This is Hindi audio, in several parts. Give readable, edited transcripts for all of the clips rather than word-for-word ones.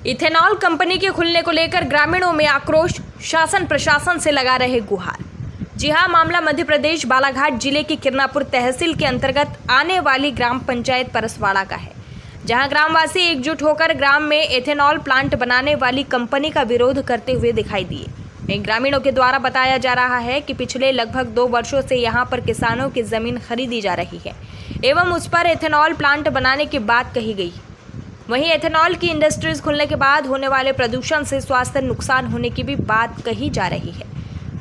इथेनॉल कंपनी के खुलने को लेकर ग्रामीणों में आक्रोश, शासन प्रशासन से लगा रहे गुहार। जी हां, मामला मध्य प्रदेश बालाघाट जिले की किरनापुर तहसील के अंतर्गत आने वाली ग्राम पंचायत परसवाड़ा का है, जहां ग्रामवासी एकजुट होकर ग्राम में इथेनॉल प्लांट बनाने वाली कंपनी का विरोध करते हुए दिखाई दिए। ग्रामीणों के द्वारा बताया जा रहा है कि पिछले लगभग 2 वर्षों से यहां पर किसानों की जमीन खरीदी जा रही है एवं उस पर इथेनॉल प्लांट बनाने की बात कही गई। वहीं इथेनॉल की इंडस्ट्रीज खुलने के बाद होने वाले प्रदूषण से स्वास्थ्य नुकसान होने की भी बात कही जा रही है।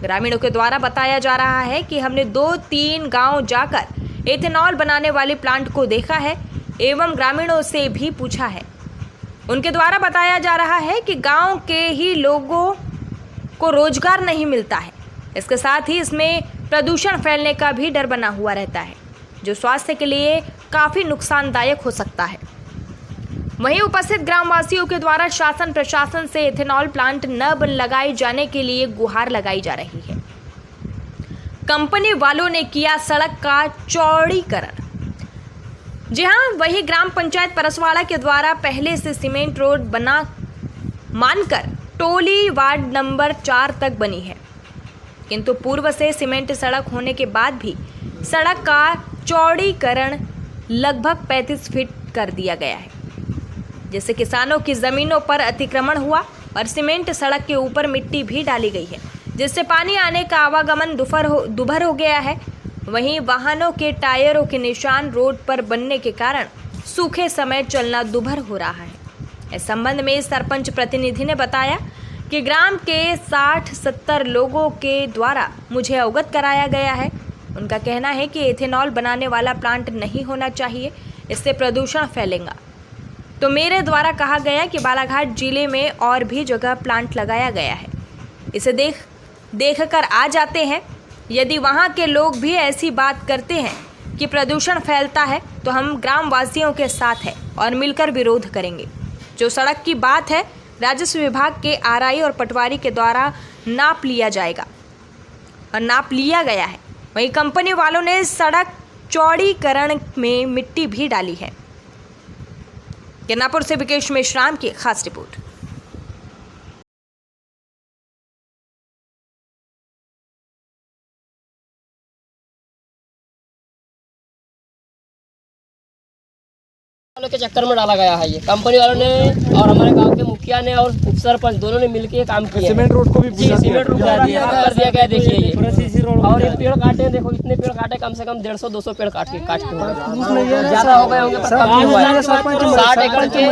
ग्रामीणों के द्वारा बताया जा रहा है कि हमने 2-3 गांव जाकर इथेनॉल बनाने वाले प्लांट को देखा है एवं ग्रामीणों से भी पूछा है। उनके द्वारा बताया जा रहा है कि गांव के ही लोगों को रोजगार नहीं मिलता है, इसके साथ ही इसमें प्रदूषण फैलने का भी डर बना हुआ रहता है, जो स्वास्थ्य के लिए काफ़ी नुकसानदायक हो सकता है। वहीं उपस्थित ग्रामवासियों के द्वारा शासन प्रशासन से इथेनॉल प्लांट न लगाए जाने के लिए गुहार लगाई जा रही है। कंपनी वालों ने किया सड़क का चौड़ीकरण। जी हां, वही ग्राम पंचायत परसवाड़ा के द्वारा पहले से सीमेंट रोड बना मानकर टोली वार्ड नंबर 4 तक बनी है, किंतु पूर्व से सीमेंट सड़क होने के बाद भी सड़क का चौड़ीकरण लगभग 35 फीट कर दिया गया है, जिससे किसानों की जमीनों पर अतिक्रमण हुआ और सीमेंट सड़क के ऊपर मिट्टी भी डाली गई है, जिससे पानी आने का आवागमन दुभर हो गया है। वहीं वाहनों के टायरों के निशान रोड पर बनने के कारण सूखे समय चलना दुभर हो रहा है। इस संबंध में सरपंच प्रतिनिधि ने बताया कि ग्राम के 60-70 लोगों के द्वारा मुझे अवगत कराया गया है। उनका कहना है कि इथेनॉल बनाने वाला प्लांट नहीं होना चाहिए, इससे प्रदूषण फैलेगा। तो मेरे द्वारा कहा गया कि बालाघाट जिले में और भी जगह प्लांट लगाया गया है, इसे देख कर आ जाते हैं। यदि वहाँ के लोग भी ऐसी बात करते हैं कि प्रदूषण फैलता है तो हम ग्रामवासियों के साथ हैं और मिलकर विरोध करेंगे। जो सड़क की बात है, राजस्व विभाग के आरआई और पटवारी के द्वारा नाप लिया जाएगा और नाप लिया गया है। वहीं कंपनी वालों ने सड़क चौड़ीकरण में मिट्टी भी डाली है। किरनापुर से विकेश मेश्राम की खास रिपोर्ट। वालों के चक्कर में डाला गया है ये कंपनी वालों ने, और हमारे गांव के मुखिया ने और उप सरपंच दोनों ने मिलकर ये काम किया। सीमेंट रोड को भी सीमेंट रोड कर दिया गया। देखिए ये और ये पेड़ काटे, देखो इतने पेड़ काटे, कम से कम 150-200 पेड़ काट के ज्यादा हो गए होंगे, 60 एकड़ के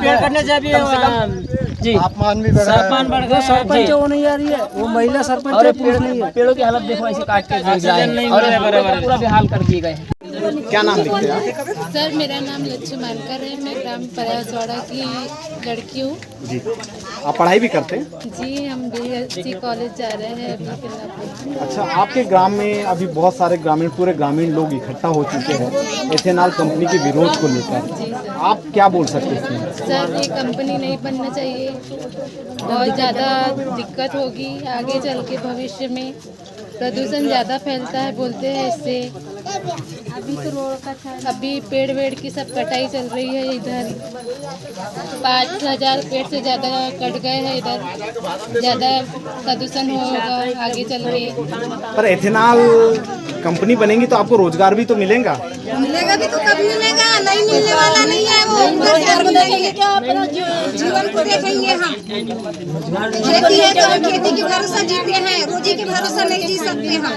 पेड़ काटने चाहिए जी। तापमान बढ़ गया, सरपंच वो नहीं आ रही है, वो महिला सरपंच और पेड़ों की हालत देखो, ऐसे काट के और पूरा बेहाल कर दिए गए हैं। क्या नाम लिखते हैं आप? सर, मेरा नाम लक्ष्मी मानकर है। मैं ग्राम परसवाड़ा की लड़की हूँ जी। आप पढ़ाई भी करते हैं? जी, हम BSc कॉलेज जा रहे हैं अभी किरनापुर। अच्छा, आपके ग्राम में अभी बहुत सारे पूरे ग्रामीण लोग इकट्ठा हो चुके हैं इथेनॉल कंपनी के विरोध को लेकर। आप क्या बोल सकते हैं? सर, ये कंपनी नहीं बनना चाहिए, बहुत ज़्यादा दिक्कत होगी आगे चल के, भविष्य में प्रदूषण ज़्यादा फैलता है बोलते हैं इससे। अभी पेड़ वेड़ की सब कटाई चल रही है, इधर 5000 पेड़ से ज़्यादा कट गए हैं, इधर ज़्यादा प्रदूषण होगा आगे चल के। पर इथेनॉल कंपनी बनेगी तो आपको रोजगार भी तो मिलेगा भी तो कब मिलेगा? नहीं मिलने वाला नहीं है। वो रोजगार को देखेंगे क्या? अपना जीवन को देखेंगे हम। खेती है तो हम खेती के भरोसा जीते हैं, रोजी के भरोसा नहीं जी सकते हम।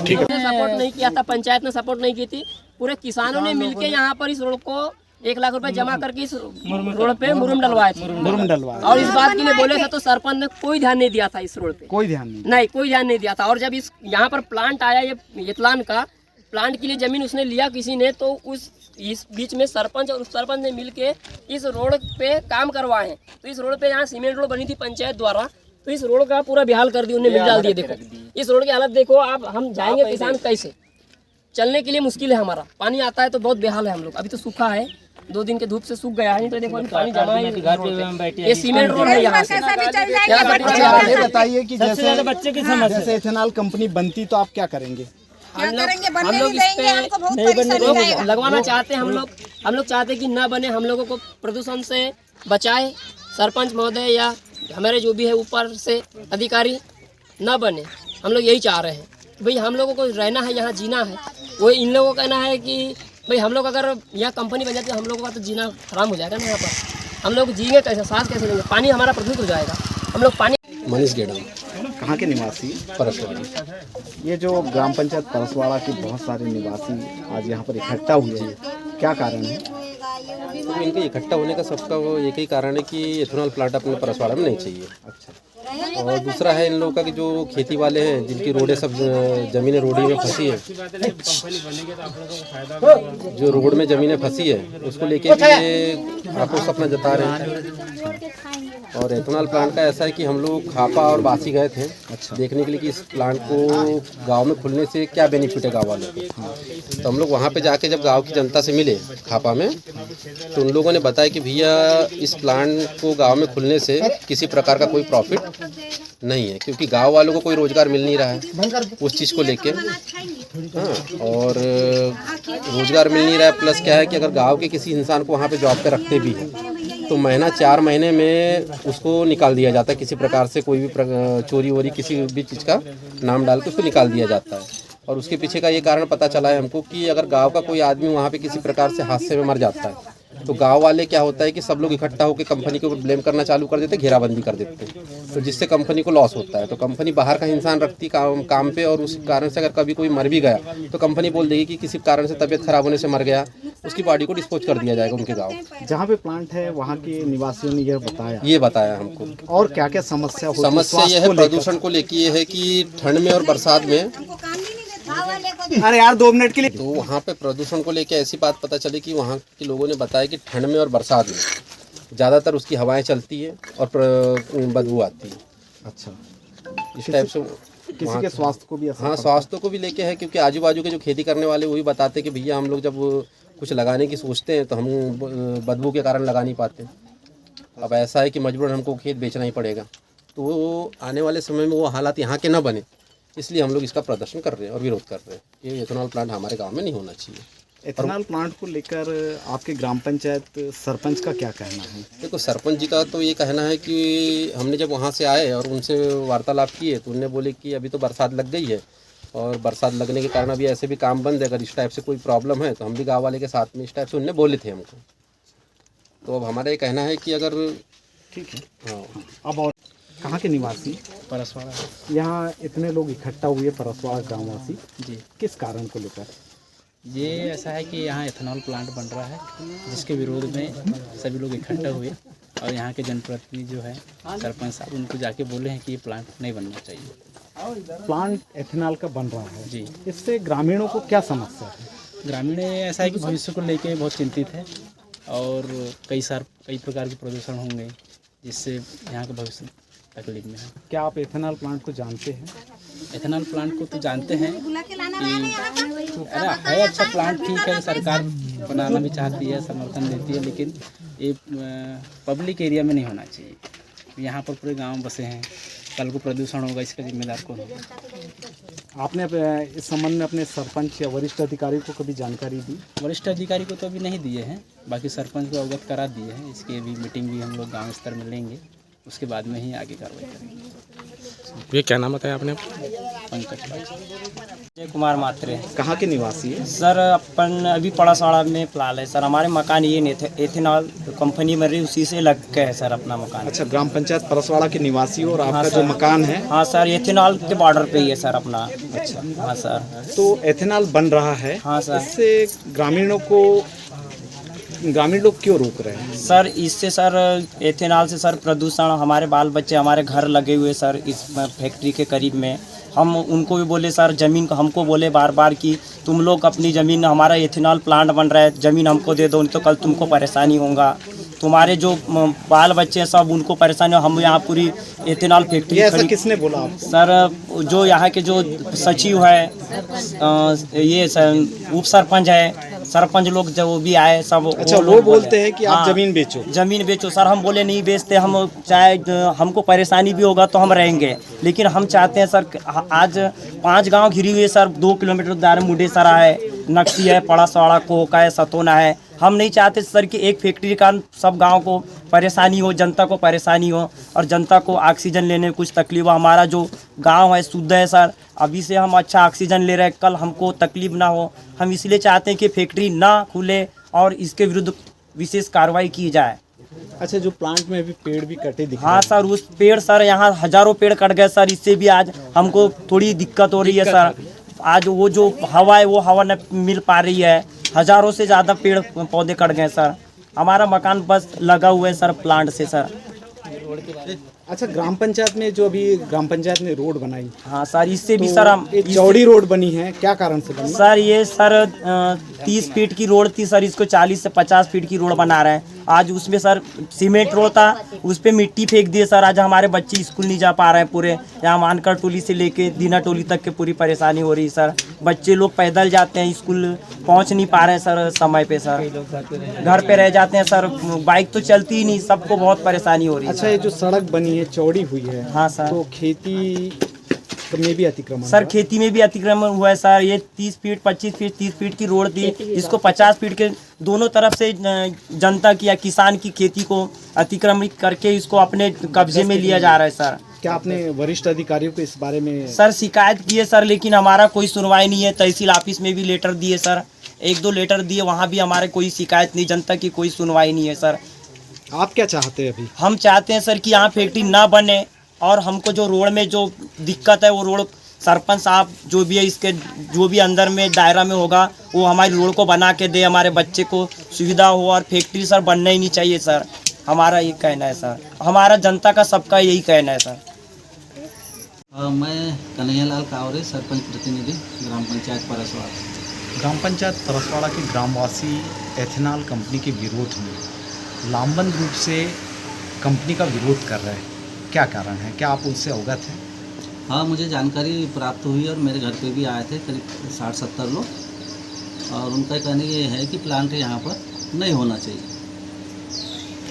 ठीक है। सपोर्ट नहीं किया था, पंचायत ने सपोर्ट नहीं की थी, पूरे किसानों ने मिलके यहाँ पर इस रोड को 1 लाख रुपए जमा करके इस रोड पे मुरुम डलवाए थे। और इस बात के लिए बोले थे तो सरपंच ने कोई ध्यान नहीं दिया था इस रोड पे, कोई ध्यान नहीं दिया था। और जब इस यहाँ पर प्लांट आया, ये इथेनॉल का प्लांट के लिए जमीन उसने लिया किसी ने, तो इस बीच में सरपंच और उप सरपंच ने मिलके इस रोड पे काम करवाए हैं। तो इस रोड पे यहाँ सीमेंट रोड बनी थी पंचायत द्वारा, तो इस रोड का पूरा बेहाल कर दिया, उन्हें मिल डाल दिए। देखो इस रोड की हालत देखो आप, हम जाएंगे किसान कैसे? चलने के लिए मुश्किल है, हमारा पानी आता है तो बहुत बेहाल है हम लोग। अभी तो सूखा है, 2 दिन के धूप से सूख गया है, नहीं तो देखो पानी जमा है। ये सीमेंट रोड है यहाँ से। बताइए कि जैसे इथेनॉल कंपनी बनती तो आप क्या करेंगे? क्या करेंगे, हम बनने लोग नहीं इस देंगे, पे हमको बहुत परेशानी आएगा। लगवाना चाहते हैं हम लोग चाहते हैं कि न बने, हम लोगों को प्रदूषण से बचाए सरपंच महोदय या हमारे जो भी है ऊपर से अधिकारी, न बने। हम लोग यही चाह रहे हैं भाई, हम लोगों को रहना है, यहाँ जीना है। वो इन लोगों का कहना है कि भाई हम लोग अगर यहाँ कंपनी बन जाती है हम लोगों का तो जीना हराम हो जाएगा ना। यहाँ पर हम लोग जिएंगे कैसे, सांस कैसे लेंगे, पानी हमारा प्रदूषित हो जाएगा। हम लोग पानी मनीष गेड़ा कहाँ के निवासी? परसवाड़ी। ये जो ग्राम पंचायत परसवाड़ा के बहुत सारे निवासी आज यहाँ पर इकट्ठा हुए हैं, क्या कारण है? तो इनके इकट्ठा होने का सबका वो एक ही कारण है कि एथेनॉल प्लांट अपने परसवाड़ा में नहीं चाहिए। अच्छा, और दूसरा है इन लोगों का कि जो खेती वाले हैं जिनकी रोडें सब ज़मीनें रोडी में फंसी हैं, जो रोड में ज़मीनें फंसी है उसको लेके भी ये आक्रोश अपना जता रहे हैं। और एथेनॉल प्लांट का ऐसा है कि हम लोग खापा और बासी गए थे देखने के लिए कि इस प्लांट को गांव में खुलने से क्या बेनिफिट है गांव वालों को। तो हम लोग वहां पे जाके जब गांव की जनता से मिले खापा में, तो उन लोगों ने बताया कि भैया इस प्लांट को गांव में खुलने से किसी प्रकार का कोई प्रॉफिट नहीं है, क्योंकि गांव वालों को कोई रोजगार मिल नहीं रहा है उस चीज़ को लेके। हाँ, और रोजगार मिल नहीं रहा है, प्लस क्या है कि अगर गाँव के किसी इंसान को वहाँ पे जॉब पे रखते भी हैं तो महीना 4 महीने में उसको निकाल दिया जाता है। किसी प्रकार से कोई भी चोरी वोरी किसी भी चीज़ का नाम डाल के उसको निकाल दिया जाता है। और उसके पीछे का ये कारण पता चला है हमको कि अगर गांव का कोई आदमी वहाँ पे किसी प्रकार से हादसे में मर जाता है तो गांव वाले क्या होता है कि सब लोग इकट्ठा होकर कंपनी के ऊपर ब्लेम करना चालू कर देते, घेराबंदी कर देते हैं, तो जिससे कंपनी को लॉस होता है। तो कंपनी बाहर का इंसान रखती काम पे, और उस कारण से अगर कभी कोई मर भी गया तो कंपनी बोल देगी कि किसी कारण से तबीयत खराब होने से मर गया, उसकी बॉडी को डिस्पोज कर दिया जाएगा उनके गाँव। जहाँ पे प्लांट है वहाँ के निवासियों ने ये बताया हमको। और क्या क्या समस्या होती है? समस्या ये है प्रदूषण को लेके, ये है कि ठंड में और बरसात में, अरे यार 2 मिनट के लिए, तो वहाँ पे प्रदूषण को लेके ऐसी बात पता चली कि वहाँ के लोगों ने बताया कि ठंड में और बरसात में ज़्यादातर उसकी हवाएं चलती है और बदबू आती है। अच्छा, इस टाइप से किसी के स्वास्थ्य को भी असर? हाँ, स्वास्थ्य को भी लेके है, क्योंकि आजू बाजू के जो खेती करने वाले वही बताते कि भैया हम लोग जब कुछ लगाने की सोचते हैं तो हम बदबू के कारण लगा नहीं पाते। अब ऐसा है कि मजबूरन हमको खेत बेचना ही पड़ेगा। तो वो आने वाले समय में वो हालात यहाँ के ना बने, इसलिए हम लोग इसका प्रदर्शन कर रहे हैं और विरोध कर रहे हैं। ये एथेनॉल प्लांट हमारे गांव में नहीं होना चाहिए। एथेनॉल प्लांट को लेकर आपके ग्राम पंचायत सरपंच का क्या कहना है? देखो, सरपंच जी का तो ये कहना है कि हमने जब वहाँ से आए और उनसे वार्तालाप किए तो उन्होंने बोले कि अभी तो बरसात लग गई है और बरसात लगने के कारण अभी ऐसे भी काम बंद है, अगर इस टाइप से कोई प्रॉब्लम है तो हम भी गाँव वाले के साथ में, इस टाइप से उन्होंने बोले थे हमको। तो अब हमारा ये कहना है कि अगर ठीक है। हाँ, अब और कहाँ के निवासी? परसवाड़ा। यहाँ इतने लोग इकट्ठा हुए परसवाड़ा ग्रामवासी, जी, किस कारण को लेकर? ये ऐसा है कि यहाँ एथेनॉल प्लांट बन रहा है जिसके विरोध में सभी लोग इकट्ठा हुए और यहाँ के जनप्रतिनिधि जो है सरपंच साहब, उनको जाके बोले हैं कि ये प्लांट नहीं बनना चाहिए। प्लांट एथेनॉल का बन रहा है जी, इससे ग्रामीणों को क्या समस्या है? ग्रामीण ऐसा है कि भविष्य को लेके बहुत चिंतित है और कई प्रकार के प्रदूषण होंगे जिससे यहाँ का भविष्य तकलीफ में है। क्या आप एथेनॉल प्लांट को जानते हैं? एथेनॉल प्लांट को तो जानते हैं कि है अच्छा प्लांट, ठीक है, सरकार बनाना भी चाहती है, समर्थन देती है, लेकिन ये पब्लिक एरिया में नहीं होना चाहिए। यहाँ पर पूरे गांव बसे हैं, कल को प्रदूषण होगा, इसका जिम्मेदार कौन होगा? आपने इस संबंध में अपने सरपंच या वरिष्ठ अधिकारी को कभी जानकारी दी? वरिष्ठ अधिकारी को तो अभी नहीं दिए हैं, बाकी सरपंच को अवगत करा दिए हैं। इसकी अभी मीटिंग भी हम लोग गाँव स्तर में लेंगे, उसके बाद में ही आगे कार्रवाई करेंगे। ये क्या नाम बताया आपने? पंकज जय कुमार मात्रे। कहाँ के निवासी है? सर अपन अभी पड़ासाड़ा में फिलहाल है सर, हमारे मकान ये नहीं थे, एथेनॉल कंपनी में रही, उसी से लग के है सर अपना मकान। अच्छा, ग्राम पंचायत परसवाड़ा के निवासी हो और आपका हाँ जो मकान है? हाँ सर, एथेनॉल के बॉर्डर पे ही है सर अपना। अच्छा, हाँ सर। तो एथेनॉल बन रहा है, हाँ सर। इससे ग्रामीण लोग क्यों रोक रहे हैं? सर इससे सर एथेनॉल से सर प्रदूषण, हमारे बाल बच्चे, हमारे घर लगे हुए सर इस फैक्ट्री के करीब में। हम उनको भी बोले सर, ज़मीन को हमको बोले बार बार कि तुम लोग अपनी ज़मीन, हमारा एथेनॉल प्लांट बन रहा है, ज़मीन हमको दे दो, नहीं तो कल तुमको परेशानी होगा, तुम्हारे जो बाल बच्चे हैं सब उनको परेशानी हो। हम यहाँ पूरी एथेनॉल फैक्ट्री, ऐसा किसने बोला आपको? सर जो यहाँ के जो सचिव है, ये उप सरपंच है, सरपंच लोग जो भी आए सब अच्छा, लोग वो बोले। बोलते हैं कि आप हाँ, जमीन बेचो। जमीन बेचो सर। हम बोले नहीं बेचते, हम चाहे हमको परेशानी भी होगा तो हम रहेंगे, लेकिन हम चाहते हैं सर आज 5 गांव घिरी हुई है सर। 2 किलोमीटर दायरे मुंडेसरा है, नक्सी है, पड़ासवाड़ा, कोहका है, सतोना है। हम नहीं चाहते सर कि एक फैक्ट्री के कारण सब गांव को परेशानी हो, जनता को परेशानी हो और जनता को ऑक्सीजन लेने में कुछ तकलीफ हो। हमारा जो गांव है शुद्ध है सर, अभी से हम अच्छा ऑक्सीजन ले रहे हैं, कल हमको तकलीफ ना हो। हम इसलिए चाहते हैं कि फैक्ट्री ना खुले और इसके विरुद्ध विशेष कार्रवाई की जाए। अच्छा, जो प्लांट में अभी पेड़ भी कटे दिख हाँ सर, उस पेड़ सर यहाँ हजारों पेड़ कट गए सर। इससे भी आज हमको थोड़ी दिक्कत हो रही है सर। आज वो जो हवा है वो हवा न मिल पा रही है। हजारों से ज़्यादा पेड़ पौधे कट गए सर। हमारा मकान बस लगा हुआ है सर प्लांट से सर। अच्छा, ग्राम पंचायत में जो अभी ग्राम पंचायत ने रोड बनाई, हाँ सर, इससे भी सर हम ये चौड़ी रोड बनी है, क्या कारण से बनी? सर ये सर 30 फीट की रोड थी सर, इसको 40 से 50 फीट की रोड बना रहे हैं। आज उसमें सर सीमेंट रोड था, उस पर मिट्टी फेंक दिए सर। आज हमारे बच्चे स्कूल नहीं जा पा रहे हैं पूरे। यहाँ मानकर टोली से लेके दीना टोली तक के पूरी परेशानी हो रही है सर। बच्चे लोग पैदल जाते हैं, स्कूल पहुँच नहीं पा रहे हैं सर समय पे सर। घर पे रह जाते हैं सर, बाइक तो चलती ही नहीं, सबको बहुत परेशानी हो रही है। अच्छा, ये जो सड़क बनी है चौड़ी हुई है, हाँ सर, तो खेती में भी अतिक्रमण सर हुआ? खेती में भी अतिक्रमण हुआ है सर। ये 30 फीट 25 फीट 30 फीट की रोड थी, इसको 50 फीट के दोनों तरफ से जनता की या किसान की खेती को अतिक्रमित करके इसको अपने कब्जे में लिया जा रहा है सर। क्या आपने वरिष्ठ अधिकारियों को इस बारे में? सर शिकायत की है सर, लेकिन हमारा कोई सुनवाई नहीं है। तहसील ऑफिस में भी लेटर दिए सर, 1-2 लेटर दिए, वहाँ भी हमारे कोई शिकायत नहीं, जनता की कोई सुनवाई नहीं है सर। आप क्या चाहते हैं अभी? हम चाहते हैं सर कि यहाँ फैक्ट्री ना बने और हमको जो रोड में जो दिक्कत है वो रोड सरपंच साहब जो भी है इसके जो भी अंदर में दायरा में होगा वो हमारी रोड को बना के दे, हमारे बच्चे को सुविधा हो। और फैक्ट्री सर बनना ही नहीं चाहिए सर, हमारा ये कहना है सर। हमारा जनता का सबका यही कहना है सर। मैं कन्हैयालाल कावरे, सरपंच प्रतिनिधि, ग्राम पंचायत परसवाड़ा। ग्राम पंचायत परसवाड़ा के ग्रामवासी एथेनॉल कंपनी के विरोध में लामबंद रूप से कंपनी का विरोध कर रहे हैं, क्या कारण है? क्या आप उनसे अवगत हैं? हाँ, मुझे जानकारी प्राप्त हुई और मेरे घर पे भी आए थे करीब 60-70 लोग, और उनका कहना ये है कि प्लांट यहाँ पर नहीं होना चाहिए।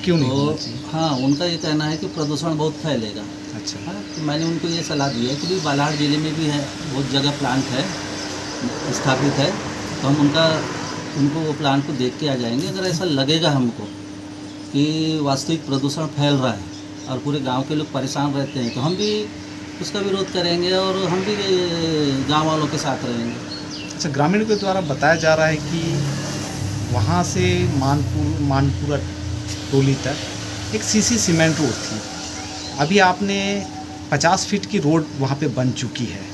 क्यों नहीं होना चाहिए? हाँ, उनका ये कहना है कि प्रदूषण बहुत फैलेगा। अच्छा, हाँ, तो मैंने उनको ये सलाह दी है कि भाई बालाघाट ज़िले में भी है, बहुत जगह प्लांट है स्थापित है, तो हम उनको वो प्लांट को देख के आ जाएंगे। अगर ऐसा लगेगा हमको कि वास्तविक प्रदूषण फैल रहा है और पूरे गांव के लोग परेशान रहते हैं, तो हम भी उसका विरोध करेंगे और हम भी गांव वालों के साथ रहेंगे। अच्छा, ग्रामीण के द्वारा बताया जा रहा है कि वहाँ से मानपुरा टोली तक एक सीसी सीमेंट रोड थी, अभी आपने 50 फीट की रोड वहाँ पे बन चुकी है,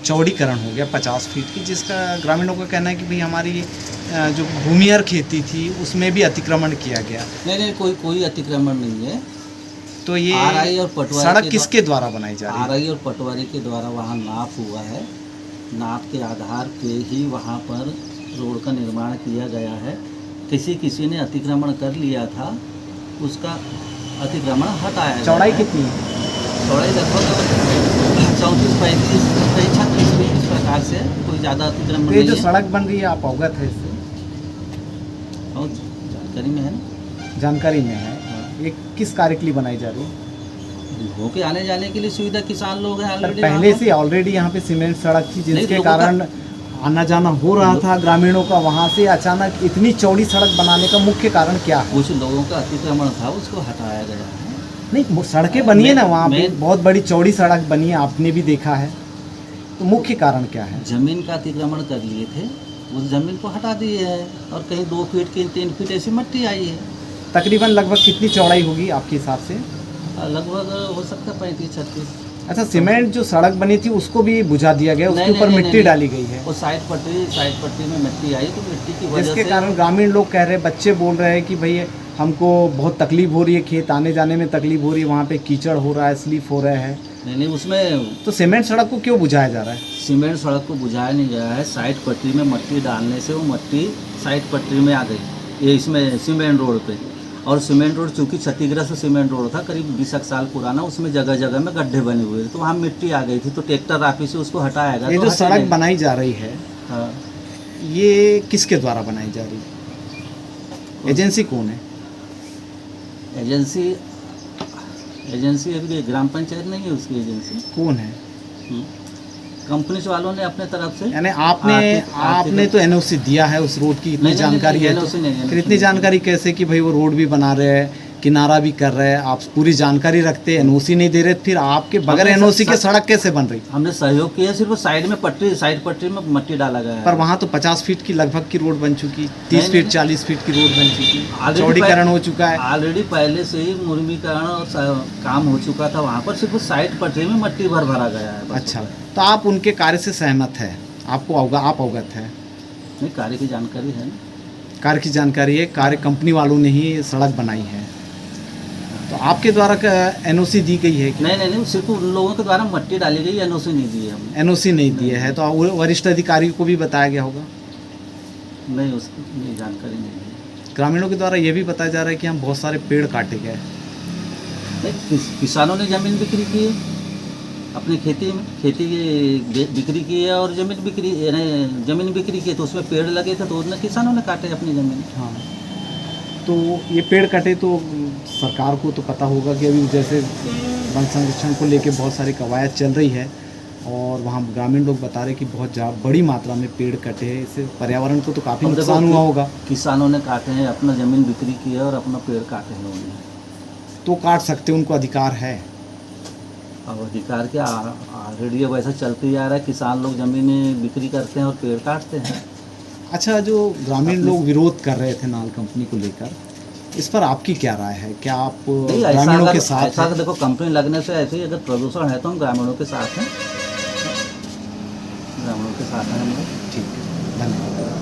चौड़ीकरण हो गया 50 फीट की, जिसका ग्रामीणों का कहना है कि भाई हमारी जो भूमिहर खेती थी उसमें भी अतिक्रमण किया गया। नहीं, कोई अतिक्रमण नहीं है। तो ये आरआई और पटवारी सड़क किसके द्वारा बनाई जा रही है? आरआई और पटवारी के द्वारा वहाँ नाप हुआ है, नाप के आधार पे ही वहाँ पर रोड का निर्माण किया गया है। किसी ने अतिक्रमण कर लिया था, उसका अतिक्रमण हटाया गया। चौड़ाई कितनी है? चौड़ाई लगभग 34-35 36 फीट, इस प्रकार से, कोई ज़्यादा अतिक्रमण ये नहीं जो है। सड़क बन रही है आप अवगत है इससे? और जानकारी में है ना? जानकारी में है। ये किस कार्य के लिए बनाई जा रही है? लोगों के आने जाने के लिए सुविधा, किसान लोग हैं ऑलरेडी। पहले से ऑलरेडी यहाँ पे सीमेंट सड़क थी, जिसके लोगों कारण आना जाना हो रहा था ग्रामीणों का। वहाँ से अचानक इतनी चौड़ी सड़क बनाने का मुख्य कारण क्या है? कुछ लोगों का अतिक्रमण था, उसको हटाया गया है। नहीं, वो सड़कें बनी है ना वहाँ पे, मैं- बहुत बड़ी चौड़ी सड़क बनी है, आपने भी देखा है, तो मुख्य कारण क्या है? जमीन का अतिक्रमण कर लिए थे, उस जमीन को हटा दिए है और कहीं 2 फीट की 3 फीट ऐसी मिट्टी आई है। तकरीबन लगभग कितनी चौड़ाई होगी आपके हिसाब से? लगभग हो सकता है 35-36। अच्छा, सीमेंट जो सड़क बनी थी उसको भी बुझा दिया गया, उसके ऊपर मिट्टी डाली गई है, वो साइड पट्टी में मिट्टी आई, तो मिट्टी की वजह जिसके से कारण ग्रामीण लोग कह रहे हैं, बच्चे बोल रहे हैं कि भाई हमको बहुत तकलीफ हो रही है, खेत आने जाने में तकलीफ हो रही है, वहाँ पे कीचड़ हो रहा है, स्लिप हो रहा है। नहीं, उसमें तो सीमेंट सड़क को क्यों बुझाया जा रहा है? सीमेंट सड़क को बुझाया नहीं गया है। साइड पट्टी में मिट्टी डालने से वो मिट्टी साइड पट्टी में आ गई, ये इसमें सीमेंट रोड पे। और सीमेंट रोड चूँकि क्षतिग्रस्त सीमेंट रोड था, करीब 20 साल पुराना, उसमें जगह जगह में गड्ढे बने हुए थे, तो वहाँ मिट्टी आ गई थी, तो ट्रैक्टर राफी से उसको हटाया गया। ये तो जो सड़क बनाई जा रही है, हाँ, ये किसके द्वारा बनाई जा रही है? एजेंसी कौन है? एजेंसी अभी ग्राम पंचायत नहीं है, उसकी एजेंसी कौन है? कंपनी वालों ने अपने तरफ से, यानी आपने तो एनओसी दिया है उस रोड की, इतनी जानकारी है तो फिर इतनी जानकारी कैसे कि भाई वो रोड भी बना रहे हैं, किनारा भी कर रहे हैं, आप पूरी जानकारी रखते हैं, एनओसी नहीं दे रहे, फिर आपके बगैर एनओसी के सड़क कैसे बन रही? हमने सहयोग किया, सिर्फ साइड में साइड पट्टी में मट्टी डाला गया है। पर वहाँ तो 50 फीट की लगभग की रोड बन चुकी, 30 फीट 40 फीट की रोड बन चुकी, चौड़ीकरण हो चुका है ऑलरेडी, पहले से ही मुर्मीकरण और काम हो चुका था। वहाँ पर सिर्फ साइड पट्टी में मट्टी भरा गया है। अच्छा, तो आप उनके कार्य से सहमत है? आप अवगत है? नहीं, कार्य की जानकारी है। कार्य की जानकारी है, कार्य कंपनी वालों ने ही सड़क बनाई है, तो आपके द्वारा एनओसी दी गई है? नहीं, सिर्फ उन लोगों के द्वारा मट्टी डाली गई, एनओसी नहीं दी है हमने। एनओसी नहीं दिए है, तो वरिष्ठ अधिकारी को भी बताया गया होगा? नहीं, उसकी जानकारी नहीं है। ग्रामीणों के द्वारा ये भी बताया जा रहा है कि हम बहुत सारे पेड़ काटे गए। नहीं, किसानों ने जमीन बिक्री की है, अपनी खेती की बिक्री की है, और जमीन बिक्री की, तो उसमें पेड़ लगे थे तो उसने किसानों ने काटे अपनी ज़मीन। हाँ, तो ये पेड़ कटे तो सरकार को तो पता होगा कि अभी जैसे वन संरक्षण को लेके बहुत सारी कवायद चल रही है, और वहाँ ग्रामीण लोग बता रहे कि बहुत बड़ी मात्रा में पेड़ कटे हैं, इससे पर्यावरण को तो काफ़ी नुकसान हुआ होगा। किसानों ने काटे हैं, अपना ज़मीन बिक्री की है और अपना पेड़ काटे हैं उन्होंने, तो काट सकते, उनको अधिकार है। अब अधिकार क्या, ऑलरेडी अब ऐसा चलते जा रहा है, किसान लोग ज़मीनें बिक्री करते हैं और पेड़ काटते हैं। अच्छा, जो ग्रामीण लोग विरोध कर रहे थे नाल कंपनी को लेकर, इस पर आपकी क्या राय है? क्या आप ग्रामीणों के साथ हैं? देखो, कंपनी लगने से ऐसे ही अगर प्रदूषण है तो हम ग्रामीणों के साथ हैं, ग्रामीणों के साथ हैं हम लोग। ठीक है, धन्यवाद।